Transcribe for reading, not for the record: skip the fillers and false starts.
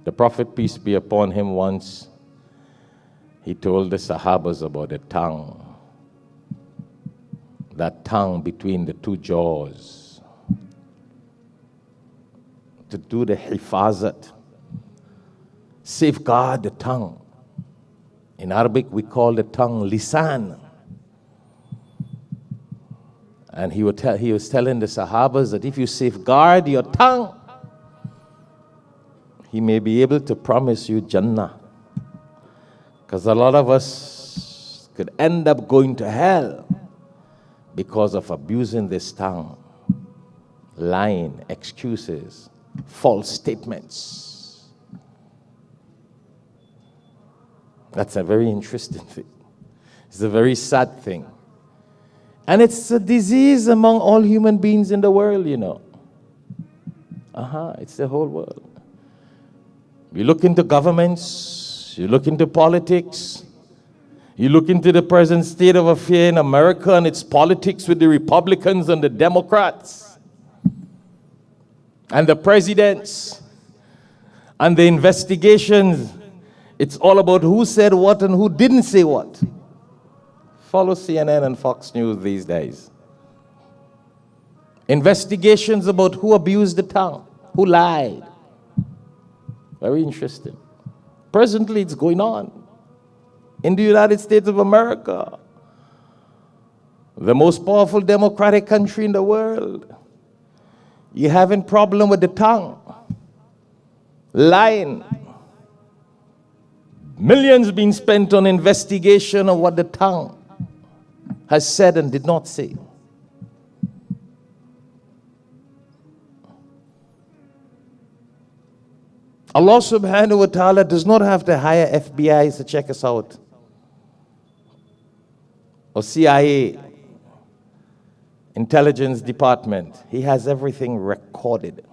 The Prophet, peace be upon him, once he told the Sahabas about the tongue. That tongue between the two jaws. To do the hifazat. Safeguard the tongue. In Arabic, we call the tongue lisan. And he was telling the Sahabas that if you safeguard your tongue, he may be able to promise you Jannah. Because a lot of us could end up going to hell because of abusing this tongue. Lying, excuses, false statements. That's a very interesting thing. It's a very sad thing. And it's a disease among all human beings in the world, you know. It's the whole world. You look into governments, you look into politics, you look into the present state of affairs in America and its politics with the Republicans and the Democrats and the presidents and the investigations. It's all about who said what and who didn't say what. Follow CNN and Fox News these days. Investigations about who abused the tongue, who lied. Very interesting. Presently, it's going on in the United States of America, the most powerful democratic country in the world. You're having problem with the tongue, lying. Millions being spent on investigation of what the tongue has said and did not say. Allah subhanahu wa ta'ala does not have to hire FBI to check us out, or CIA, intelligence department. He has everything recorded.